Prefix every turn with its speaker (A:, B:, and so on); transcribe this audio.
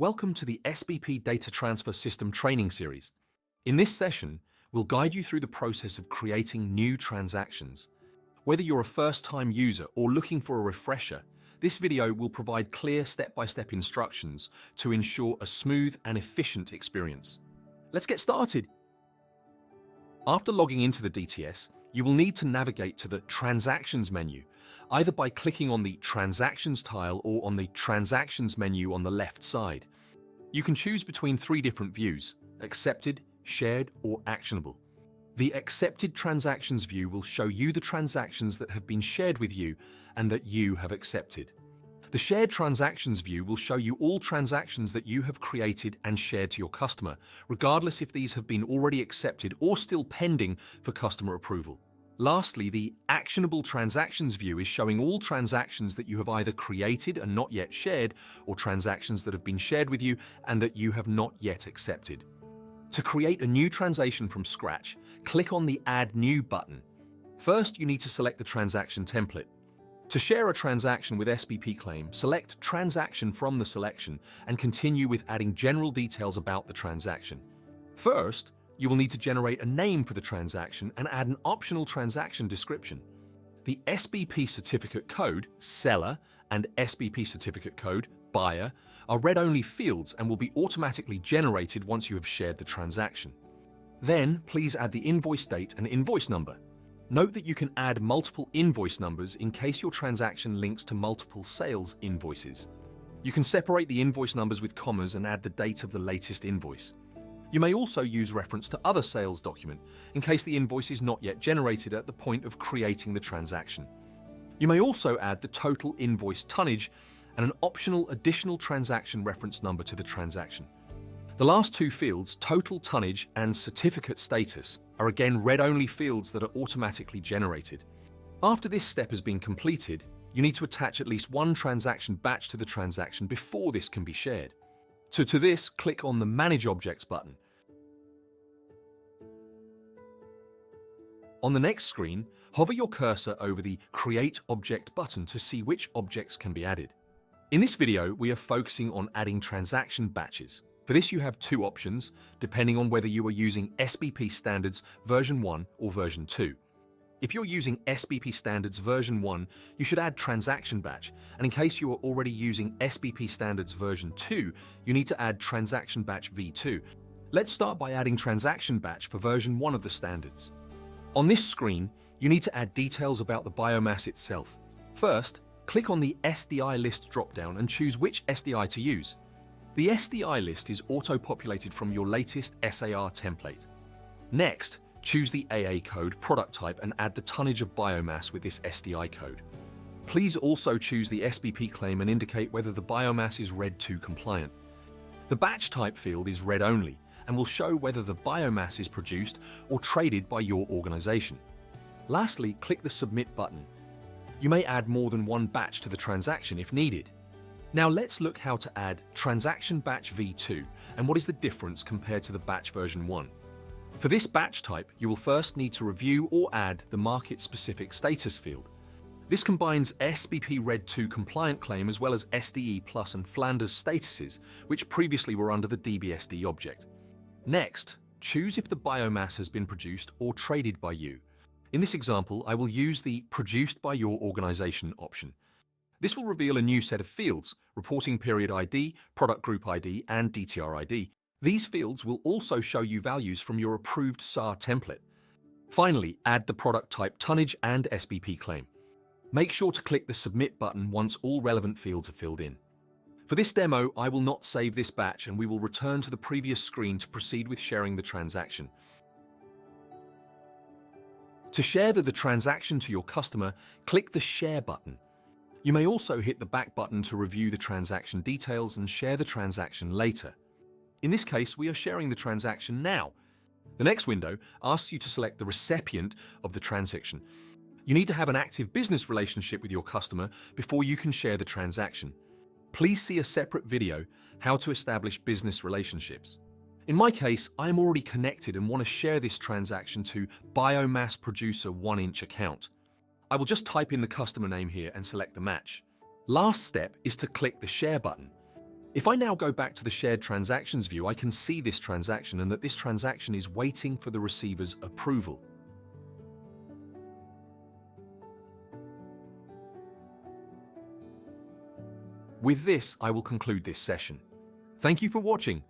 A: Welcome to the SBP Data Transfer System training series. In this session, we'll guide you through the process of creating new transactions. Whether you're a first-time user or looking for a refresher, this video will provide clear step-by-step instructions to ensure a smooth and efficient experience. Let's get started. After logging into the DTS, you will need to navigate to the Transactions menu, either by clicking on the Transactions tile or on the Transactions menu on the left side. You can choose between three different views: Accepted, Shared, or Actionable. The Accepted Transactions view will show you the transactions that have been shared with you and that you have accepted. The Shared Transactions view will show you all transactions that you have created and shared to your customer, regardless if these have been already accepted or still pending for customer approval. Lastly, the Actionable Transactions view is showing all transactions that you have either created and not yet shared, or transactions that have been shared with you and that you have not yet accepted. To create a new transaction from scratch, click on the Add New button. First, you need to select the transaction template. To share a transaction with SBP Claim, select Transaction from the selection and continue with adding general details about the transaction. First, you will need to generate a name for the transaction and add an optional transaction description. The SBP Certificate Code, Seller, and SBP Certificate Code, Buyer, are read-only fields and will be automatically generated once you have shared the transaction. Then, please add the invoice date and invoice number. Note that you can add multiple invoice numbers in case your transaction links to multiple sales invoices. You can separate the invoice numbers with commas and add the date of the latest invoice. You may also use reference to other sales document in case the invoice is not yet generated at the point of creating the transaction. You may also add the total invoice tonnage and an optional additional transaction reference number to the transaction. The last two fields, total tonnage and certificate status, are again read-only fields that are automatically generated. After this step has been completed, you need to attach at least one transaction batch to the transaction before this can be shared. To this, click on the Manage Objects button. On the next screen, hover your cursor over the Create Object button to see which objects can be added. In this video, we are focusing on adding transaction batches. For this, you have two options, depending on whether you are using SBP Standards version 1 or version 2. If you're using SBP Standards version 1, you should add Transaction Batch, and in case you are already using SBP Standards version 2, you need to add Transaction Batch v2. Let's start by adding Transaction Batch for version 1 of the standards. On this screen, you need to add details about the biomass itself. First, click on the SDI list dropdown and choose which SDI to use. The SDI list is auto-populated from your latest SAR template. Next, choose the AA code product type and add the tonnage of biomass with this SDI code. Please also choose the SBP claim and indicate whether the biomass is RED 2 compliant. The batch type field is read only and will show whether the biomass is produced or traded by your organization. Lastly, click the Submit button. You may add more than one batch to the transaction if needed. Now let's look how to add Transaction Batch v2 and what is the difference compared to the batch version 1. For this batch type, you will first need to review or add the market-specific status field. This combines SBP RED 2 compliant claim as well as SDE Plus and Flanders statuses, which previously were under the DBSD object. Next, choose if the biomass has been produced or traded by you. In this example, I will use the Produced by Your Organization option. This will reveal a new set of fields: Reporting Period ID, Product Group ID, and DTR ID. These fields will also show you values from your approved SAR template. Finally, add the product type tonnage and SBP claim. Make sure to click the Submit button once all relevant fields are filled in. For this demo, I will not save this batch and we will return to the previous screen to proceed with sharing the transaction. To share the transaction to your customer, click the Share button. You may also hit the back button to review the transaction details and share the transaction later. In this case, we are sharing the transaction now. The next window asks you to select the recipient of the transaction. You need to have an active business relationship with your customer before you can share the transaction. Please see a separate video, How to Establish Business Relationships. In my case, I am already connected and want to share this transaction to Biomass Producer 1-inch account. I will just type in the customer name here and select the match. Last step is to click the Share button. If I now go back to the shared transactions view, I can see this transaction and that this transaction is waiting for the receiver's approval. With this, I will conclude this session. Thank you for watching.